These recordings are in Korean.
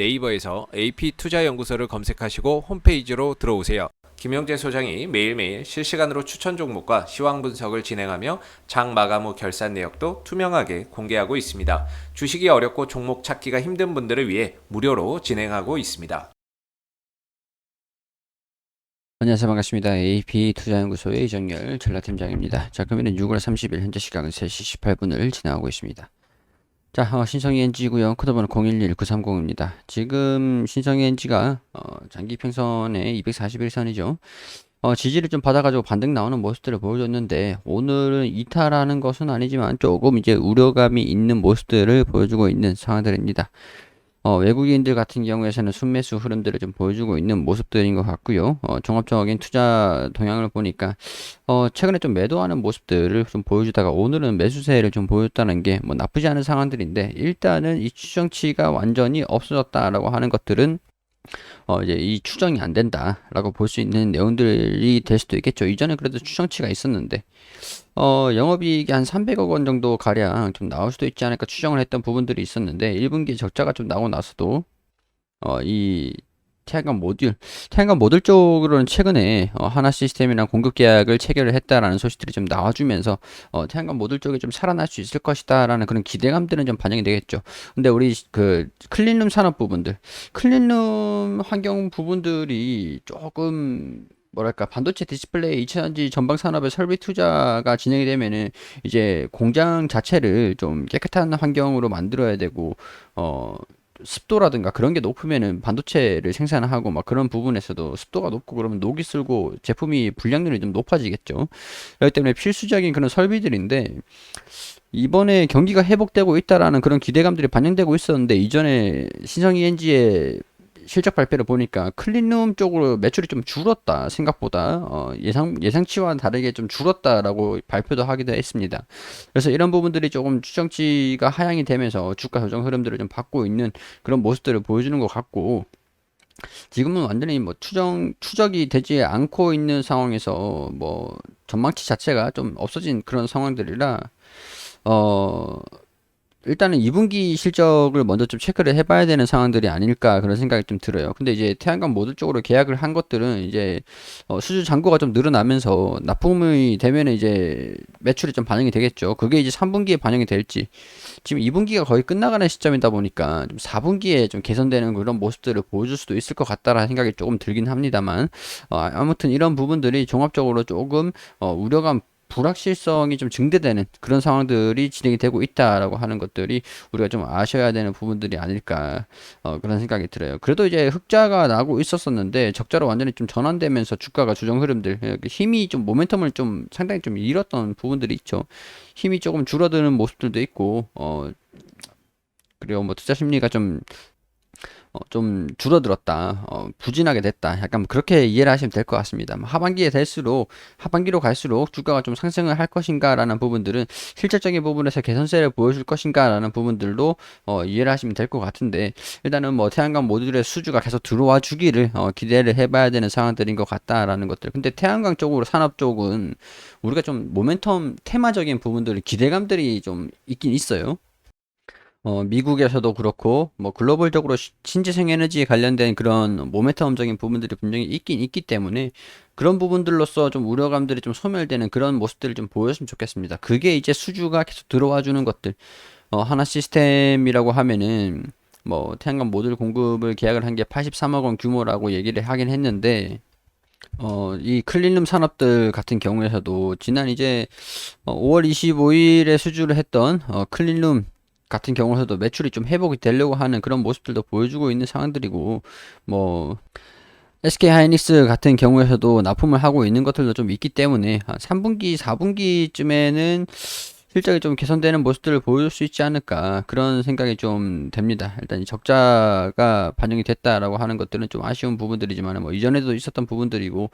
네이버에서 AP투자연구소를 검색하시고 홈페이지로 들어오세요. 김영재 소장이 매일매일 실시간으로 추천 종목과 시황 분석을 진행하며 장 마감 후 결산 내역도 투명하게 공개하고 있습니다. 주식이 어렵고 종목 찾기가 힘든 분들을 위해 무료로 진행하고 있습니다. 안녕하세요. 반갑습니다. AP투자연구소의 이정열 전략팀장입니다. 자, 그러면 6월 30일 현재 시각은 3시 18분을 지나가고 있습니다. 자, 신성이 NG고요. 코드번호 011930입니다. 지금 신성이 NG가 장기 평선의 241선이죠. 지지를 좀 받아가지고 반등 나오는 모습들을 보여줬는데 오늘은 이탈하는 것은 아니지만 조금 이제 우려감이 있는 모습들을 보여주고 있는 상황들입니다. 외국인들 같은 경우에는 순매수 흐름들을 좀 보여주고 있는 모습들인 것 같고요. 종합적인 투자 동향을 보니까 최근에 좀 매도하는 모습들을 좀 보여주다가 오늘은 매수세를 좀 보였다는 게 뭐 나쁘지 않은 상황들인데, 일단은 이 추정치가 완전히 없어졌다라고 하는 것들은 이제 이 추정이 안 된다라고 볼 수 있는 내용들이 될 수도 있겠죠. 이전에 그래도 추정치가 있었는데 영업이익이 한 300억 원 정도 가량 좀 나올 수도 있지 않을까 추정을 했던 부분들이 있었는데, 1분기 적자가 좀 나오고 나서도 이 태양광 모듈 쪽으로는 최근에 하나 시스템이랑 공급 계약을 체결을 했다라는 소식들이 좀 나와주면서 태양광 모듈 쪽이 좀 살아날 수 있을 것이다라는 그런 기대감들은 좀 반영이 되겠죠. 근데 우리 그 클린룸 산업 부분들, 클린룸 환경 부분들이 조금 뭐랄까, 반도체 디스플레이 2차전지 전방 산업의 설비 투자가 진행이 되면은 이제 공장 자체를 좀 깨끗한 환경으로 만들어야 되고, 습도라든가 그런 게 높으면은 반도체를 생산하고 막 그런 부분에서도 습도가 높고 그러면 녹이 슬고 제품이 불량률이 좀 높아지겠죠. 그렇기 때문에 필수적인 그런 설비들인데, 이번에 경기가 회복되고 있다라는 그런 기대감들이 반영되고 있었는데, 이전에 신성이 엔지의 실적 발표를 보니까 클린룸 쪽으로 매출이 좀 줄었다, 생각보다 예상치와 다르게 좀 줄었다라고 발표도 하기도 했습니다. 그래서 이런 부분들이 조금 추정치가 하향이 되면서 주가 조정 흐름들을 좀 받고 있는 그런 모습들을 보여주는 것 같고, 지금은 완전히 뭐 추적이 되지 않고 있는 상황에서 뭐 전망치 자체가 좀 없어진 그런 상황들이라 어 일단은 2분기 실적을 먼저 좀 체크를 해봐야 되는 상황들이 아닐까, 그런 생각이 좀 들어요. 근데 이제 태양광 모듈 쪽으로 계약을 한 것들은 이제 수주 잔고가 좀 늘어나면서 납품이 되면은 이제 매출이 좀 반영이 되겠죠. 그게 이제 3분기에 반영이 될지, 지금 2분기가 거의 끝나가는 시점이다 보니까 좀 4분기에 좀 개선되는 그런 모습들을 보여줄 수도 있을 것 같다라는 생각이 조금 들긴 합니다만, 아무튼 이런 부분들이 종합적으로 조금 우려감, 불확실성이 좀 증대되는 그런 상황들이 진행이 되고 있다라고 하는 것들이 우리가 좀 아셔야 되는 부분들이 아닐까, 그런 생각이 들어요. 그래도 이제 흑자가 나고 있었었는데 적자로 완전히 좀 전환되면서 주가가 조정 흐름들, 힘이 좀 모멘텀을 좀 상당히 좀 잃었던 부분들이 있죠. 힘이 조금 줄어드는 모습들도 있고, 그리고 뭐 투자 심리가 좀 줄어들었다, 부진하게 됐다, 약간 그렇게 이해를 하시면 될 것 같습니다. 하반기로 갈수록 주가가 좀 상승을 할 것인가라는 부분들은 실질적인 부분에서 개선세를 보여줄 것인가라는 부분들도 이해를 하시면 될 것 같은데, 일단은 뭐 태양광 모듈의 수주가 계속 들어와 주기를 기대를 해봐야 되는 상황들인 것 같다라는 것들. 근데 태양광 쪽으로 산업 쪽은 우리가 좀 모멘텀 테마적인 부분들, 기대감들이 좀 있긴 있어요. 미국에서도 그렇고 뭐 글로벌적으로 신재생 에너지에 관련된 그런 모멘텀적인 부분들이 분명히 있긴 있기 때문에, 그런 부분들로서 좀 우려감들이 좀 소멸되는 그런 모습들을 좀 보였으면 좋겠습니다. 그게 이제 수주가 계속 들어와 주는 것들. 하나 시스템이라고 하면은 뭐 태양광 모듈 공급을 계약을 한 게 83억 원 규모라고 얘기를 하긴 했는데, 이 클린룸 산업들 같은 경우에서도 지난 이제 5월 25일에 수주를 했던 클린룸 같은 경우에도 매출이 좀 회복이 되려고 하는 그런 모습들도 보여주고 있는 상황들이고, 뭐 SK 하이닉스 같은 경우에서도 납품을 하고 있는 것들도 좀 있기 때문에 한 3분기, 4분기쯤에는 실적이 좀 개선되는 모습들을 보여줄 수 있지 않을까, 그런 생각이 좀 됩니다. 일단 이 적자가 반영이 됐다라고 하는 것들은 좀 아쉬운 부분들이지만, 뭐 이전에도 있었던 부분들이고,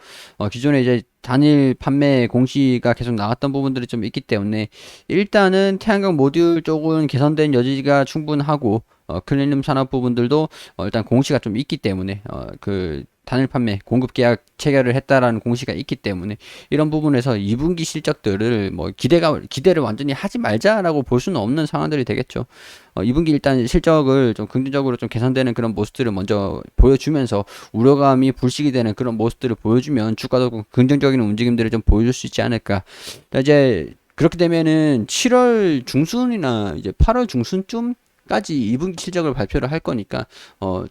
기존에 이제 단일 판매 공시가 계속 나왔던 부분들이 좀 있기 때문에, 일단은 태양광 모듈 쪽은 개선된 여지가 충분하고, 클린룸 산업 부분들도 일단 공시가 좀 있기 때문에 그 단일 판매, 공급 계약 체결을 했다라는 공시가 있기 때문에 이런 부분에서 2분기 실적들을 뭐 기대를 완전히 하지 말자라고 볼 수는 없는 상황들이 되겠죠. 2분기 일단 실적을 좀 긍정적으로 좀 개선되는 그런 모습들을 먼저 보여주면서 우려감이 불식이 되는 그런 모습들을 보여주면 주가도 긍정적인 움직임들을 좀 보여줄 수 있지 않을까. 자, 이제 그렇게 되면은 7월 중순이나 이제 8월 중순쯤까지 2분기 실적을 발표를 할 거니까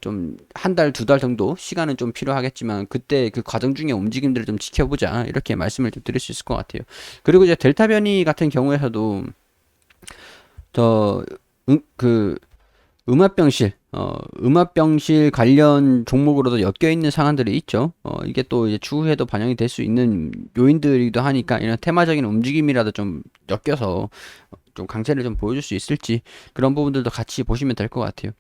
좀 한 달, 두 달 정도 시간은 좀 필요하겠지만 그때 그 과정 중에 움직임들을 좀 지켜보자 이렇게 말씀을 좀 드릴 수 있을 것 같아요. 그리고 이제 델타 변이 같은 경우에서도 저 그 음압병실 관련 종목으로도 엮여 있는 상황들이 있죠. 이게 또 이제 추후에도 반영이 될 수 있는 요인들이기도 하니까 이런 테마적인 움직임이라도 좀 엮여서 좀 강세를 좀 보여줄 수 있을지 그런 부분들도 같이 보시면 될 것 같아요.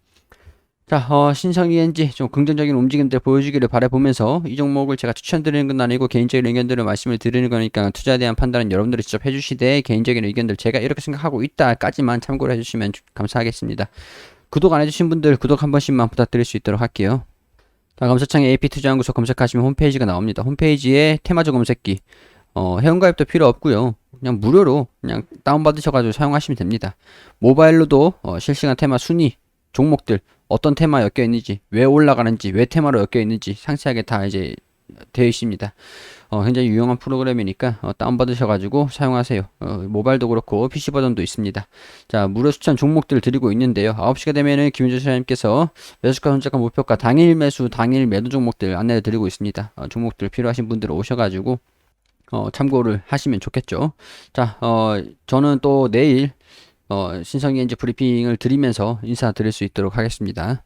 자, 신성 ENG 좀 긍정적인 움직임들 보여주기를 바라보면서 이 종목을 제가 추천드리는 건 아니고 개인적인 의견들을 말씀을 드리는 거니까 투자에 대한 판단은 여러분들이 직접 해주시되 개인적인 의견들 제가 이렇게 생각하고 있다까지만 참고를 해주시면 감사하겠습니다. 구독 안 해주신 분들 구독 한 번씩만 부탁드릴 수 있도록 할게요. 자, 검색창에 AP투자연구소 검색하시면 홈페이지가 나옵니다. 홈페이지에 테마주 검색기 회원가입도 필요 없고요. 그냥 무료로 그냥 다운받으셔가지고 사용하시면 됩니다. 모바일로도 실시간 테마 순위 종목들 어떤 테마 엮여 있는지 왜 올라가는지 왜 테마로 엮여 있는지 상세하게 다 이제 되어 있습니다. 굉장히 유용한 프로그램이니까 다운받으셔가지고 사용하세요. 모바일도 그렇고 PC 버전도 있습니다. 자, 무료 추천 종목들 드리고 있는데요. 9시가 되면은 김윤주 소장님께서 매수가 손절가 목표가 당일 매수 당일 매도 종목들 안내를 드리고 있습니다. 종목들 필요하신 분들 오셔가지고 참고를 하시면 좋겠죠. 자, 저는 또 내일 신성이엔지 브리핑을 드리면서 인사드릴 수 있도록 하겠습니다.